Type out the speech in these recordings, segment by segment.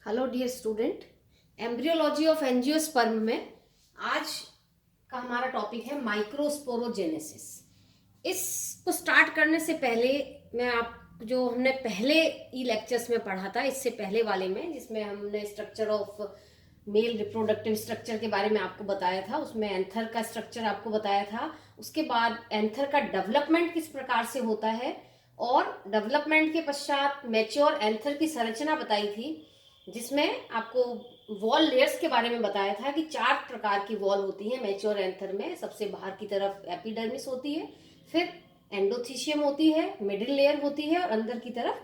Hello dear student, embryology of angiosperm में आज का हमारा टॉपिक है माइक्रोस्पोरोजेनेसिस। इसको स्टार्ट करने से पहले मैं आप जो हमने पहले ई लेक्चर्स में पढ़ा था, इससे पहले वाले में जिसमें हमने structure of male reproductive structure के बारे में आपको बताया था, उसमें एंथर का स्ट्रक्चर आपको बताया था। उसके बाद एंथर का डेवलपमेंट किस प्रकार से होता है और डेवलपमेंट के पश्चात मैच्योर एंथर की संरचना बताई थी, जिसमें आपको वॉल लेयर्स के बारे में बताया था कि 4 प्रकार की वॉल होती है मैच्योर एंथर में। सबसे बाहर की तरफ एपिडर्मिस होती है, फिर एंडोथीशियम होती है, मिडिल लेयर होती है और अंदर की तरफ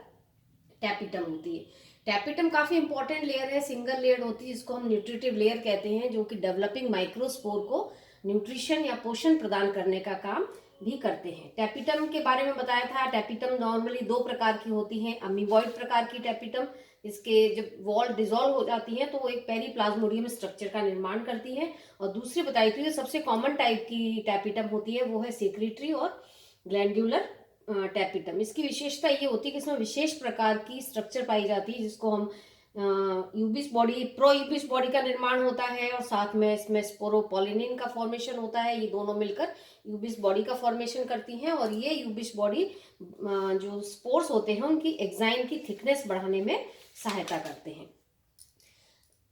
टैपिटम होती है। टैपिटम काफी इंपॉर्टेंट लेयर है, सिंगल लेयर होती है, जिसको हम न्यूट्रिटिव लेयर कहते हैं, जो कि डेवलपिंग माइक्रोस्पोर को न्यूट्रिशन या पोषण प्रदान करने का काम भी करते हैं। टैपिटम के बारे में बताया था। टैपिटम नॉर्मली 2 प्रकार की होती है। अमीबॉइड प्रकार की टैपिटम, इसके जब वॉल डिसॉल्व हो जाती है तो वो एक पेरीप्लाज्मोडियम स्ट्रक्चर का निर्माण करती है। और दूसरी बताई थी जो सबसे कॉमन टाइप की टैपिटम होती है वो है सेक्रेटरी और ग्लैंड्यूलर टैपिटम। इसकी विशेषता ये होती है कि इसमें विशेष प्रकार की स्ट्रक्चर पाई जाती है, जिसको हम यूबिस बॉडी, प्रो यूबिस बॉडी का निर्माण होता है और साथ में इसमें स्पोरोपोलिनिन का फॉर्मेशन होता है। ये दोनों मिलकर यूबिस बॉडी का फॉर्मेशन करती हैं और ये यूबिस बॉडी जो स्पोर्स होते हैं उनकी एक्साइन की थिकनेस बढ़ाने में सहायता करते हैं।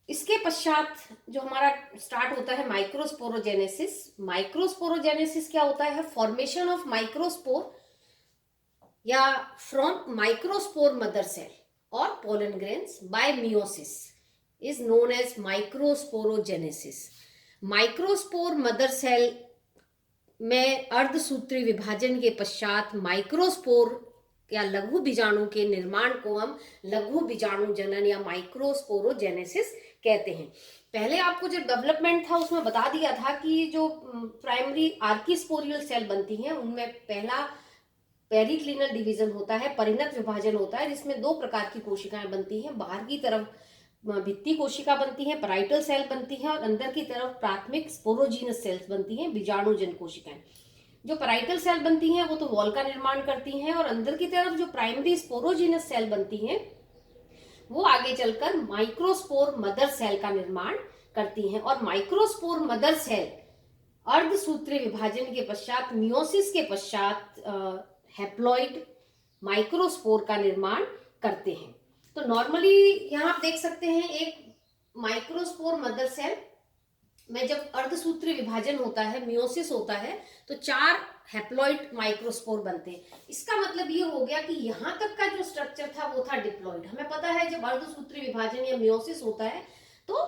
इसके पश्चात जो हमारा स्टार्ट होता है माइक्रोस्पोरोजेनेसिस। माइक्रोस्पोरोजेनेसिस क्या होता है? फॉर्मेशन ऑफ माइक्रोस्पोर या फ्रॉम माइक्रोस्पोर मदर सेल और pollen grains by meiosis is known as microsporogenesis. Microspore mother cell में अर्धसूत्री विभाजन के पश्चात माइक्रोस्पोर या लघु बीजाणु के निर्माण को हम लघु बीजाणु जनन या माइक्रोस्पोरोजेनेसिस कहते हैं। पहले आपको जो डेवलपमेंट था उसमें बता दिया था कि जो प्राइमरी आर्किस्पोरियल सेल बनती हैं उनमें पहला पेरिक्लिनल डिवीजन होता है, परिणत विभाजन होता है, जिसमें 2 प्रकार की कोशिकाएं बनती हैं। बाहर की तरफ भित्ति कोशिका बनती है, पैराइटल सेल बनती है, और अंदर की तरफ प्राथमिक स्पोरोजीनस सेल्स बनती हैं, बीजाणुजन कोशिकाएं। जो पैराइटल सेल बनती हैं वो तो वॉल का निर्माण करती हैं और अंदर की तरफ जो प्राइमरी स्पोरोजीनस सेल बनती हैं वो आगे चलकर माइक्रोस्पोर मदर सेल का निर्माण करती हैं। और माइक्रोस्पोर मदर सेल अर्धसूत्री विभाजन के पश्चात मियोसिस के पश्चात हैप्लॉइड माइक्रोस्पोर का निर्माण करते हैं। तो नॉर्मली यहां आप देख सकते हैं एक माइक्रोस्पोर मदर सेल में जब अर्धसूत्री विभाजन होता है, मियोसिस होता है, तो 4 हैप्लॉइड माइक्रोस्पोर बनते हैं। इसका मतलब ये हो गया कि यहां तक का जो स्ट्रक्चर था वो था डिप्लॉइड। हमें पता है जब अर्धसूत्री विभाजन या मियोसिस होता है तो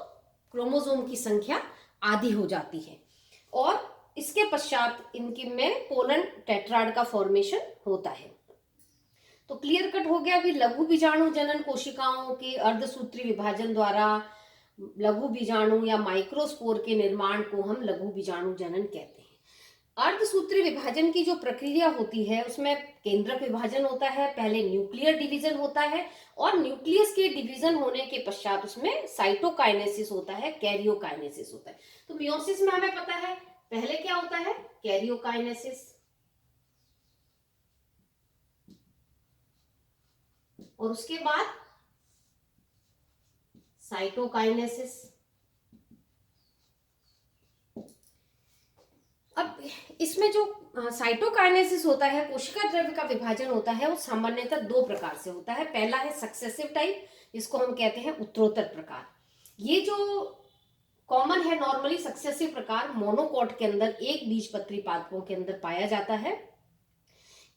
क्रोमोसोम की संख्या आधी हो जाती है और इसके पश्चात इनके में पोलन टेट्राड का फॉर्मेशन होता है। तो क्लियर कट हो गया कि लघु बीजाणु जनन कोशिकाओं के अर्धसूत्री विभाजन द्वारा लघु बीजाणु या माइक्रोस्पोर के निर्माण को हम लघु बीजाणु जनन कहते हैं। अर्धसूत्री विभाजन की जो प्रक्रिया होती है उसमें केंद्रक विभाजन होता है, पहले न्यूक्लियर डिवीजन होता है और न्यूक्लियस के डिवीजन होने के पश्चात उसमें साइटोकाइनेसिस होता है, कैरियोकाइनेसिस होता है। तो मियोसिस में हमें पता है पहले क्या होता है? कैरियोकाइनेसिस, और उसके बाद साइटोकाइनेसिस। अब इसमें जो साइटोकाइनेसिस होता है, कोशिका द्रव्य का विभाजन होता है, वो सामान्यतः 2 प्रकार से होता है। पहला है सक्सेसिव टाइप, जिसको हम कहते हैं उत्तरोत्तर प्रकार। ये जो कॉमन है नॉर्मली सक्सेसिव प्रकार मोनोकॉट के अंदर एक बीजपत्री पादपों के अंदर पाया जाता है।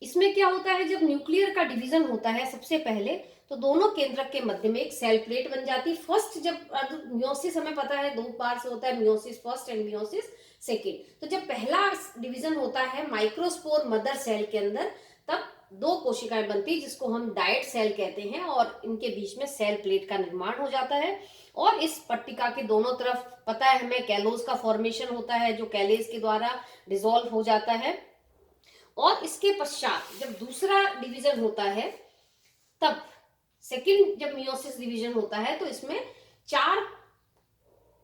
इसमें क्या होता है, जब न्यूक्लियर का डिवीजन होता है सबसे पहले तो दोनों केंद्रक के मध्य में एक सेल प्लेट बन जाती। फर्स्ट जब मियोसिस हमें पता है 2 बार से होता है, meiosis first and meiosis second. तो जब पहला डिवीजन होता है माइक्रोस्पोर मदर सेल के अंदर, तब 2 कोशिकाएं बनती जिसको हम डायट सेल कहते हैं और इनके बीच में सेल प्लेट का निर्माण हो जाता है। और इस पट्टिका के दोनों तरफ पता है हमें कैलोज का फॉर्मेशन होता है, जो कैलेज के द्वारा डिसॉल्व हो जाता है। और इसके पश्चात जब दूसरा डिवीजन होता है, तब सेकेंड जब मियोसिस डिवीजन होता है तो इसमें 4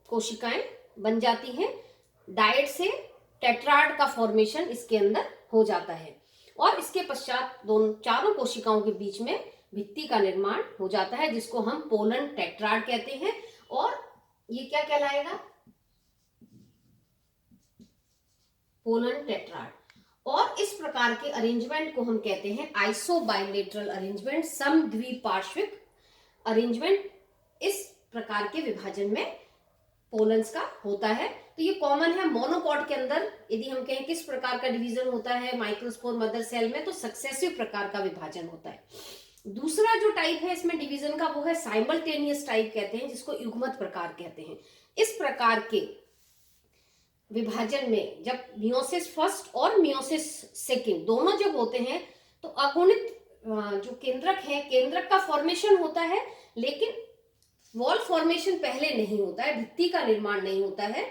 कोशिकाएं बन जाती हैं। डायट से टेट्राड का फॉर्मेशन इसके अंदर हो जाता है और इसके पश्चात दोनों चारों कोशिकाओं के बीच में भित्ति का निर्माण हो जाता है, जिसको हम पोलन टेट्राड कहते हैं। और ये क्या कहलाएगा? Pollen tetrad. और इस प्रकार के अरेंजमेंट को हम कहते हैं आइसोबाइलेटरल अरेंजमेंट, समद्विपार्श्विक अरेंजमेंट। इस प्रकार के विभाजन में पोलन्स का होता है। तो ये कॉमन है मोनोकॉट के अंदर। यदि हम कहें किस प्रकार का डिवीजन होता है माइक्रोस्पोर मदर सेल में, तो सक्सेसिव प्रकार का विभाजन होता है। दूसरा जो टाइप है इसमें डिवीजन का, वो है साइमल्टेनियस टाइप कहते हैं, जिसको युग्मत प्रकार कहते हैं। इस प्रकार के विभाजन में जब मियोसिस फर्स्ट और मियोसिस सेकंड दोनों जब होते हैं, तो अगुणित जो केंद्रक है, केंद्रक का फॉर्मेशन होता है, लेकिन वॉल फॉर्मेशन पहले नहीं होता है, भित्ति का निर्माण नहीं होता है।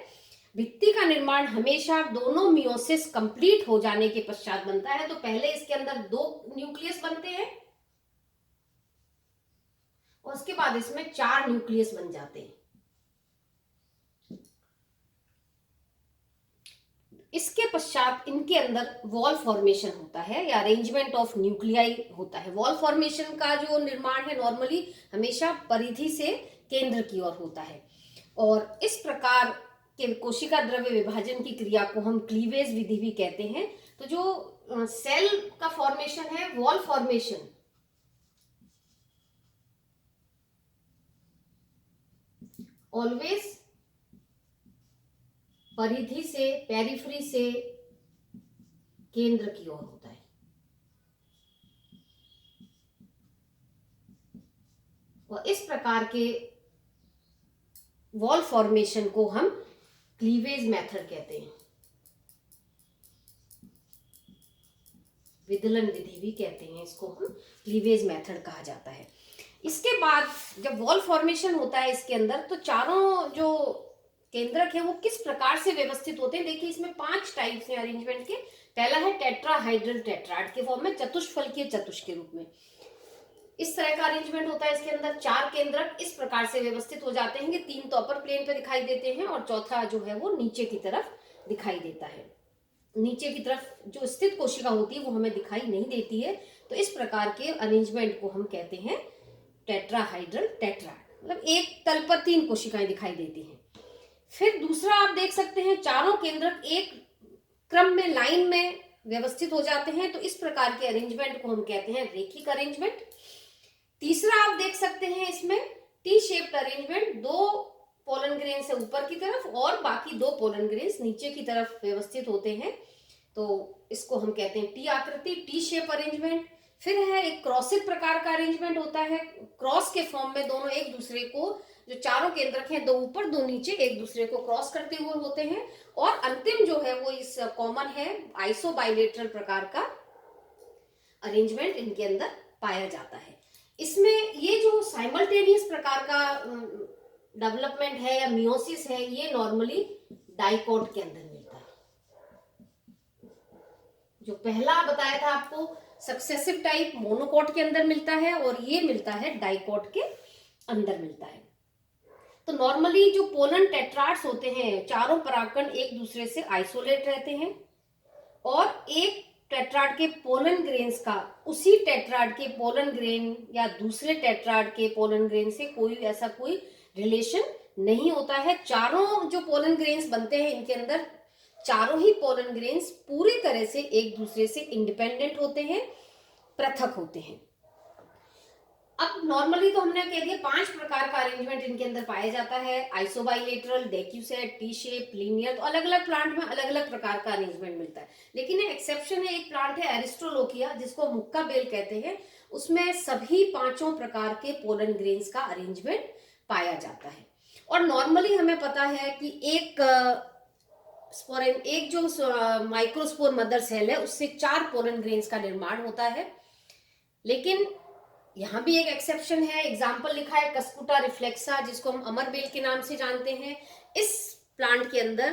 भित्ति का निर्माण हमेशा दोनों मियोसिस कंप्लीट हो जाने के पश्चात बनता है। तो पहले इसके अंदर 2 न्यूक्लियस बनते हैं और उसके बाद इसमें 4 न्यूक्लियस बन जाते हैं। इसके पश्चात इनके अंदर वॉल फॉर्मेशन होता है या अरेंजमेंट ऑफ न्यूक्लियाई होता है। वॉल फॉर्मेशन का जो निर्माण है नॉर्मली हमेशा परिधि से केंद्र की ओर होता है। और इस प्रकार के कोशिका द्रव्य विभाजन की क्रिया को हम क्लीवेज विधि भी कहते हैं। तो जो सेल का फॉर्मेशन है, वॉल फॉर्मेशन, ऑलवेज परिधि से, पेरिफेरी से केंद्र की ओर होता है। और इस प्रकार के वॉल फॉर्मेशन को हम क्लीवेज मेथड कहते हैं, विदलन विधि भी कहते हैं, इसको हम क्लीवेज मेथड कहा जाता है। इसके बाद जब वॉल फॉर्मेशन होता है इसके अंदर, तो चारों जो केंद्रक है वो किस प्रकार से व्यवस्थित होते हैं। देखिए इसमें 5 टाइप्स हैं अरेंजमेंट के। पहला है टेट्राहाइड्रल टेट्राड के फॉर्म में, चतुष्फलकीय चतुष के रूप में। इस तरह का अरेंजमेंट होता है। इसके अंदर 4 केंद्रक इस प्रकार से व्यवस्थित हो जाते हैं कि 3 तो अपर प्लेन पे दिखाई देते हैं और चौथा जो है वो नीचे की तरफ दिखाई देता है। नीचे की तरफ जो स्थित कोशिका होती है वो हमें दिखाई नहीं देती है। तो इस प्रकार के अरेंजमेंट को हम कहते हैं टेट्राहाइड्रल टेट्राड, मतलब एक तल पर 3 कोशिकाएं दिखाई देती हैं। फिर दूसरा आप देख सकते हैं, चारों केंद्रक एक क्रम में, लाइन में व्यवस्थित हो जाते हैं। तो इस प्रकार के अरेंजमेंट को हम कहते हैं रेखिक अरेंजमेंट। तीसरा आप देख सकते हैं इसमें T shaped arrangement, 2 pollen grain से ऊपर की तरफ और बाकी 2 पोलन ग्रेन्स नीचे की तरफ व्यवस्थित होते हैं। तो इसको हम कहते हैं टी आकृति, टी शेप अरेंजमेंट। फिर है एक क्रॉसिक प्रकार का अरेंजमेंट होता है। क्रॉस के फॉर्म में दोनों एक दूसरे को, जो चारों केंद्रक हैं, 2 ऊपर 2 नीचे, एक दूसरे को क्रॉस करते हुए होते हैं। और अंतिम जो है वो इस कॉमन है आइसोबाइलेटरल प्रकार का अरेंजमेंट इनके अंदर पाया जाता है। इसमें ये जो साइमल्टेनियस प्रकार का डेवलपमेंट है या मियोसिस है, ये नॉर्मली डाइकोट के अंदर मिलता है। जो पहला बताया था आपको सक्सेसिव टाइप मोनोकोट के अंदर मिलता है और ये मिलता है डाइकोट के अंदर मिलता है। तो नॉर्मली जो पोलन टेट्राड्स होते हैं, चारों परागकण एक दूसरे से आइसोलेट रहते हैं और एक टेट्राड के पोलन ग्रेन्स का उसी टेट्राड के पोलन ग्रेन या दूसरे टेट्राड के पोलन ग्रेन से कोई रिलेशन नहीं होता है। चारों जो पोलन ग्रेन्स बनते हैं, इनके अंदर चारों ही पोलन ग्रेन्स पूरी तरह से एक दूसरे से इंडिपेंडेंट होते हैं, पृथक होते हैं। अब नॉर्मली तो हमने कह दिया 5 प्रकार का अरेंजमेंट इनके अंदर पाया जाता है, आइसोबाइलेटरल, डेक्यूसेट, टी शेप, लीनियर। तो अलग अलग प्लांट में अलग अलग प्रकार का अरेंजमेंट मिलता है। लेकिन एक एक्सेप्शन है, एक प्लांट है एरिस्ट्रोलोकिया, जिसको मुक्का बेल कहते हैं। उसमें सभी 5 प्रकार के पोलन ग्रेन्स का अरेंजमेंट पाया जाता है। और नॉर्मली हमें पता है कि एक जो माइक्रोस्पोर मदर सेल है उससे 4 पोलन ग्रेन्स का निर्माण होता है। लेकिन यहाँ भी एक एक्सेप्शन है, एग्जाम्पल लिखा है कस्कुटा रिफ्लेक्सा, जिसको हम अमरबेल के नाम से जानते हैं। इस प्लांट के अंदर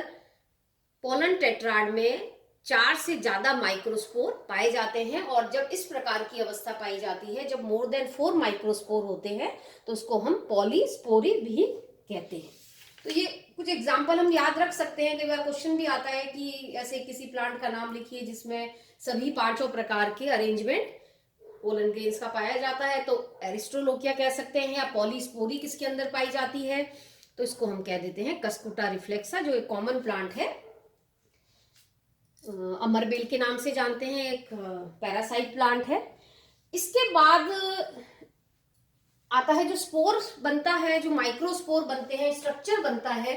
पोलन टेट्राड में 4 से ज्यादा माइक्रोस्पोर पाए जाते हैं। और जब इस प्रकार की अवस्था पाई जाती है, जब मोर देन 4 माइक्रोस्पोर होते हैं, तो उसको हम पॉलीस्पोरी भी कहते हैं। तो ये कुछ एग्जाम्पल हम याद रख सकते हैं। कई बार क्वेश्चन भी आता है कि ऐसे किसी प्लांट का नाम लिखिए जिसमें सभी 5 प्रकार के अरेंजमेंट पोलन ग्रेन्स का पाया जाता है, तो एरिस्ट्रोलोकिया कह सकते हैं, या पॉलीस्पोरी किसके अंदर पाई जाती है, तो इसको हम कह देते हैं कस्कुटा रिफ्लेक्सा, जो एक कॉमन प्लांट है, अमरबेल के नाम से जानते हैं, एक पैरासाइट प्लांट है। इसके बाद आता है जो स्पोर बनता है, जो माइक्रोस्पोर बनते हैं, स्ट्रक्चर बनता है,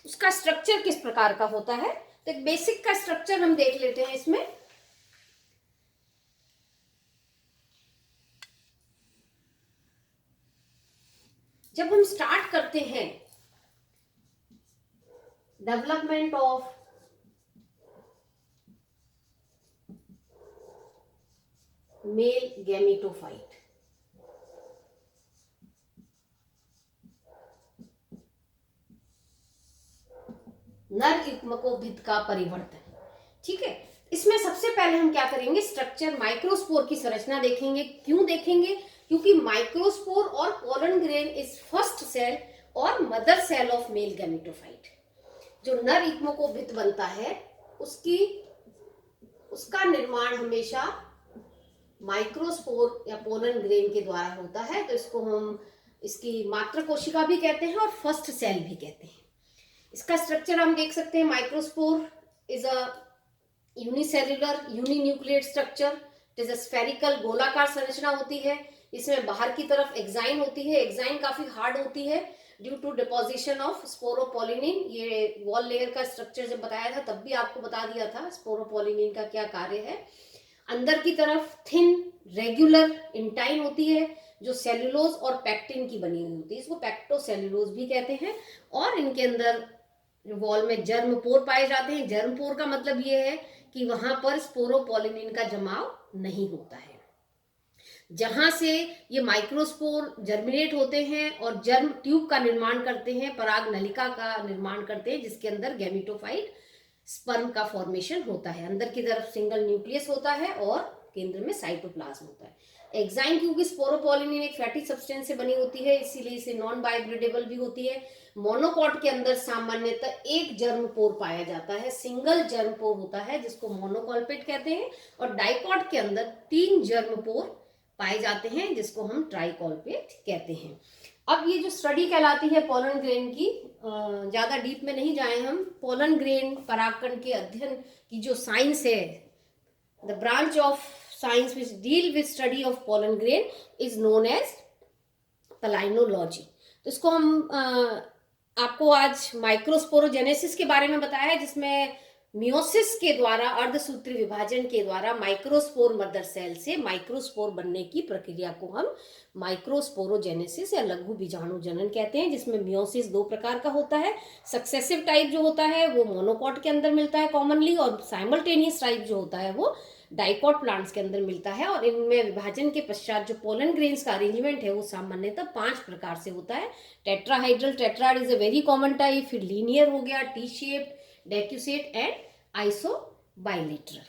उसका स्ट्रक्चर किस प्रकार का होता है। तो एक बेसिक का स्ट्रक्चर हम देख लेते हैं इसमें। जब हम स्टार्ट करते हैं डेवलपमेंट ऑफ मेल गैमेटोफाइट, नर युग्मकोभिद का परिवर्तन, ठीक है। इसमें सबसे पहले हम क्या करेंगे, स्ट्रक्चर माइक्रोस्पोर की संरचना देखेंगे। क्यों देखेंगे, क्योंकि माइक्रोस्पोर और pollen grain is first cell और mother cell of male gametophyte. जो नर युग्मकोभिद बनता है उसका निर्माण हमेशा माइक्रोस्पोर या पोलन ग्रेन के द्वारा होता है। तो इसको हम इसकी मात्र कोशिका भी कहते हैं और फर्स्ट सेल भी कहते हैं। इसका स्ट्रक्चर हम देख सकते हैं। Microspore is a unicellular uninucleate structure. It is a spherical गोलाकार संरचना होती है। इसमें बाहर की तरफ एक्साइन होती है। एक्साइन काफी हार्ड होती है due to deposition of sporopollenin. ये वॉल लेयर का स्ट्रक्चर जब बताया था तब भी आपको बता दिया था स्पोरोपोलिनिन का क्या कार्य है। अंदर की तरफ थिन रेगुलर इंटाइन होती है जो सेल्यूलोज और पैक्टिन की बनी हुई होती है। इसको पैक्टोसेल्यूलोज भी कहते हैं। और इनके अंदर वॉल में जर्मपोर पाए जाते हैं। जर्मपोर का मतलब ये है कि वहां पर स्पोरोपोलिनिन का जमाव नहीं होता है। जहां से ये माइक्रोस्पोर जर्मिनेट होते हैं और जर्म ट्यूब का निर्माण करते हैं, पराग नलिका का निर्माण करते हैं, जिसके अंदर गैमेटोफाइट स्पर्म का फॉर्मेशन होता है। अंदर की तरफ सिंगल न्यूक्लियस होता है और केंद्र में साइटोप्लाज्म होता है। एक्साइन क्योंकि स्पोरोपोलिनिन एक फैटी सब्सटेंस से बनी होती है, इसीलिए इसे नॉन बायोडिग्रेडेबल भी होती है। मोनोकॉट के अंदर सामान्यतः एक जर्मपोर पाया जाता है, सिंगल जर्मपोर होता है जिसको मोनोकॉल्पेट कहते हैं। और डाइकॉट के अंदर 3 जर्मपोर पाए जाते हैं जिसको हम ट्राइकॉल्पेट कहते हैं। अब ये जो स्टडी कहलाती है पोलन ग्रेन की, ज्यादा डीप में नहीं जाए हम। पोलन ग्रेन परागकण के अध्ययन की जो साइंस है, the branch of science which deal with study of pollen grain is known as palynology. तो इसको हम आपको आज माइक्रोस्पोरोजेनेसिस के बारे में बताया है, जिसमें मियोसिस के द्वारा, अर्धसूत्री विभाजन के द्वारा माइक्रोस्पोर मदर सेल से माइक्रोस्पोर बनने की प्रक्रिया को हम माइक्रोस्पोरोजेनेसिस या लघु बीजाणु जनन कहते हैं। जिसमें मियोसिस 2 प्रकार का होता है। सक्सेसिव टाइप जो होता है वो मोनोकॉट के अंदर मिलता है कॉमनली, और साइमल्टेनियस टाइप जो होता है वो डाइकॉट प्लांट्स के अंदर मिलता है। और इनमें विभाजन के पश्चात जो पोलन ग्रेन्स का अरेंजमेंट है वो सामान्यतः 5 प्रकार से होता है। Tetrahedral tetrad is a very common type, फिर लीनियर हो गया, टी शेप्ड, डेक्यूसेट एंड आइसोबाइलेटरल।